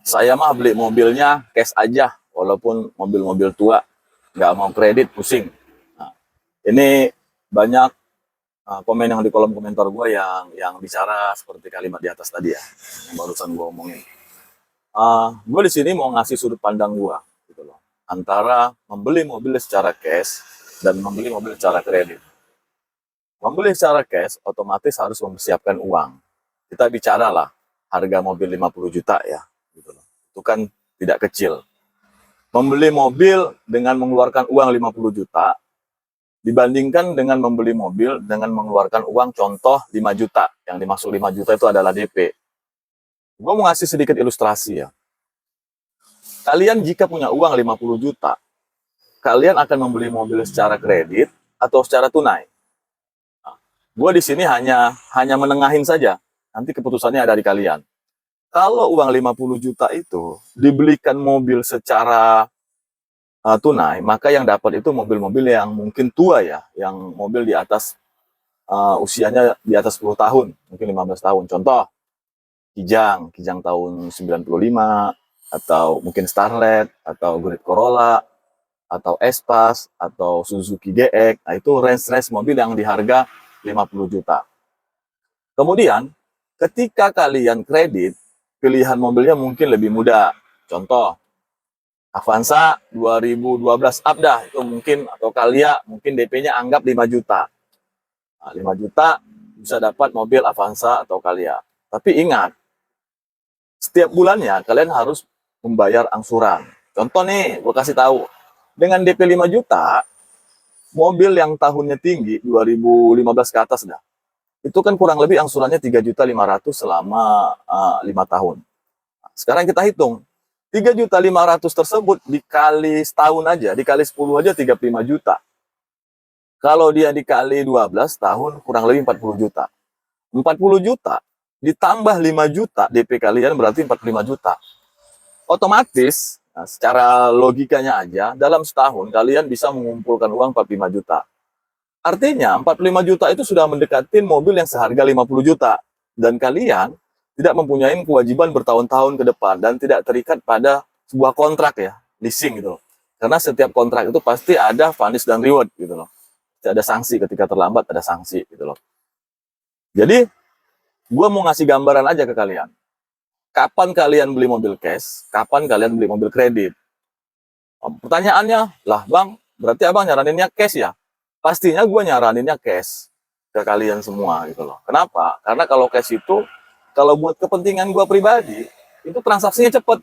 Saya mah beli mobilnya cash aja, walaupun mobil-mobil tua, nggak mau kredit, pusing. Nah, ini banyak komen yang di kolom komentar gue yang bicara seperti kalimat di atas tadi ya, yang barusan gue omongin. Gue di sini mau ngasih sudut pandang gue, gitu loh, antara membeli mobil secara cash dan membeli mobil secara kredit. Membeli secara cash otomatis harus mempersiapkan uang. Kita bicara lah harga mobil 50 juta ya, gitu loh. Itu kan tidak kecil. Membeli mobil dengan mengeluarkan uang 50 juta dibandingkan dengan membeli mobil dengan mengeluarkan uang contoh 5 juta. Yang dimaksud 5 juta itu adalah DP. Gue mau ngasih sedikit ilustrasi ya. Kalian jika punya uang 50 juta, kalian akan membeli mobil secara kredit atau secara tunai? Nah, gue di sini hanya menengahin saja. Nanti keputusannya ada di kalian. Kalau uang 50 juta itu dibelikan mobil secara tunai, maka yang dapat itu mobil-mobil yang mungkin tua ya, yang mobil di atas usianya di atas 10 tahun, mungkin 15 tahun. Contoh, Kijang tahun 95, atau mungkin Starlet, atau Great Corolla, atau Espas, atau Suzuki GX. Nah, itu range-range mobil yang di harga 50 juta. Kemudian, ketika kalian kredit, pilihan mobilnya mungkin lebih mudah. Contoh, Avanza 2012 up dah, itu mungkin, atau Calya, mungkin DP-nya anggap 5 juta. Nah, 5 juta bisa dapat mobil Avanza atau Calya. Tapi ingat, setiap bulannya kalian harus membayar angsuran. Contoh nih, gue kasih tahu. Dengan DP 5 juta, mobil yang tahunnya tinggi, 2015 ke atas dah, itu kan kurang lebih angsurannya 3.500.000 selama 5 tahun. Sekarang kita hitung, 3.500.000 tersebut dikali setahun aja, dikali 10 aja 35 juta. Kalau dia dikali 12 tahun, kurang lebih 40 juta. 40 juta ditambah 5 juta DP kalian berarti 45 juta. Otomatis, nah, secara logikanya aja, dalam setahun kalian bisa mengumpulkan uang 45 juta. Artinya 45 juta itu sudah mendekati mobil yang seharga 50 juta. Dan kalian tidak mempunyai kewajiban bertahun-tahun ke depan dan tidak terikat pada sebuah kontrak ya, leasing gitu loh. Karena setiap kontrak itu pasti ada punish dan reward gitu loh. Ada sanksi ketika terlambat, ada sanksi gitu loh. Jadi, gue mau ngasih gambaran aja ke kalian. Kapan kalian beli mobil cash, kapan kalian beli mobil kredit? Pertanyaannya, lah bang, berarti abang nyaraninnya cash ya? Pastinya gue nyaraninnya cash ke kalian semua gitu loh. Kenapa? Karena kalau cash itu, kalau buat kepentingan gue pribadi, itu transaksinya cepet.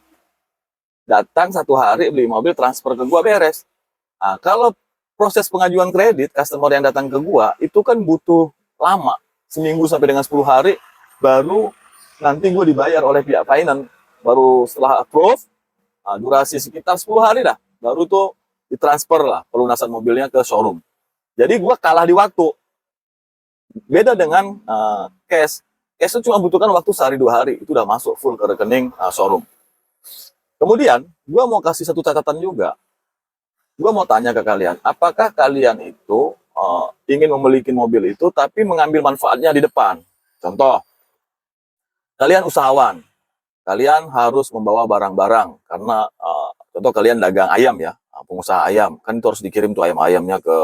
Datang 1 hari, beli mobil, transfer ke gue, beres. Nah, kalau proses pengajuan kredit, customer yang datang ke gue, itu kan butuh lama. Seminggu sampai dengan 10 hari, baru nanti gue dibayar oleh pihak finance. Baru setelah approve, durasi sekitar 10 hari dah, baru tuh ditransfer lah pelunasan mobilnya ke showroom. Jadi gue kalah di waktu. Beda dengan cash. Cash itu cuma butuhkan waktu sehari 2 hari, itu udah masuk full ke rekening showroom. Kemudian, gue mau kasih satu catatan juga. Gue mau tanya ke kalian, apakah kalian itu ingin memiliki mobil itu tapi mengambil manfaatnya di depan? Contoh, kalian usahawan, kalian harus membawa barang-barang karena contoh kalian dagang ayam ya, pengusaha ayam, kan itu harus dikirim tuh ayam-ayamnya ke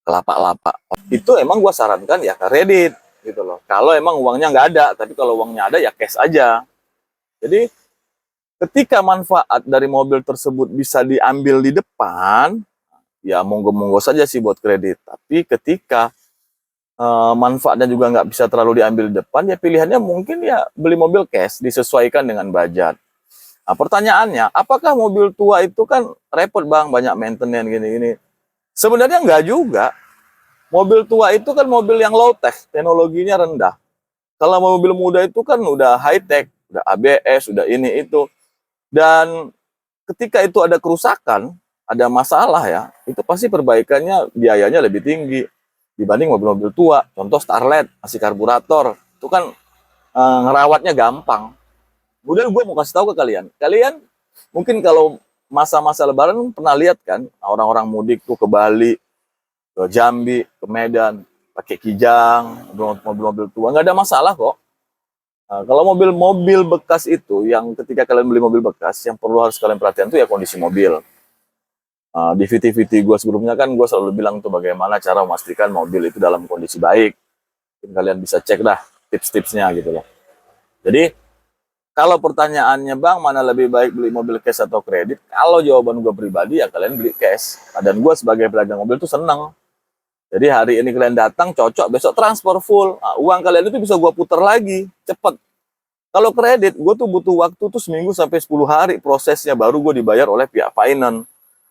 ke lapak-lapak. Itu emang gue sarankan ya kredit gitu loh. Kalau emang uangnya nggak ada, tapi kalau uangnya ada ya cash aja. Jadi ketika manfaat dari mobil tersebut bisa diambil di depan, ya monggo-monggo saja sih buat kredit. Tapi ketika manfaatnya juga nggak bisa terlalu diambil di depan, ya pilihannya mungkin ya beli mobil cash, disesuaikan dengan budget. Nah, pertanyaannya, apakah mobil tua itu kan repot bang, banyak maintenance gini-gini? Sebenarnya nggak juga. Mobil tua itu kan mobil yang low tech, teknologinya rendah. Kalau mobil muda itu kan udah high tech, udah ABS, udah ini itu. Dan ketika itu ada kerusakan, ada masalah ya, itu pasti perbaikannya biayanya lebih tinggi dibanding mobil-mobil tua. Contoh Starlet, masih karburator, itu kan ngerawatnya gampang. Kemudian gue mau kasih tahu ke kalian, kalian mungkin kalau masa-masa lebaran pernah lihat kan, orang-orang mudik tuh ke Bali, ke Jambi, ke Medan, pakai Kijang, mobil-mobil tua, nggak ada masalah kok. Nah, kalau mobil-mobil bekas itu, yang ketika kalian beli mobil bekas, yang perlu harus kalian perhatikan itu ya kondisi mobil. Di VT-VT gue sebelumnya kan gue selalu bilang tuh bagaimana cara memastikan mobil itu dalam kondisi baik. Mungkin kalian bisa cek dah tips-tipsnya gitu loh. Jadi kalau pertanyaannya bang mana lebih baik beli mobil cash atau kredit? Kalau jawaban gue pribadi ya kalian beli cash. Dan gue sebagai pedagang mobil tuh seneng. Jadi hari ini kalian datang cocok, besok transfer full. Nah, uang kalian itu bisa gue putar lagi, cepet. Kalau kredit, gue tuh butuh waktu tuh seminggu sampai 10 hari prosesnya baru gue dibayar oleh pihak finance.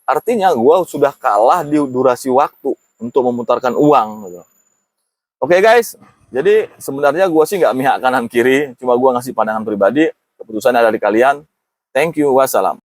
Artinya gue sudah kalah di durasi waktu untuk memutarkan uang. Gitu. Oke guys, jadi sebenarnya gue sih nggak mihak kanan kiri, cuma gue ngasih pandangan pribadi, keputusan ada di kalian. Thank you, wassalam.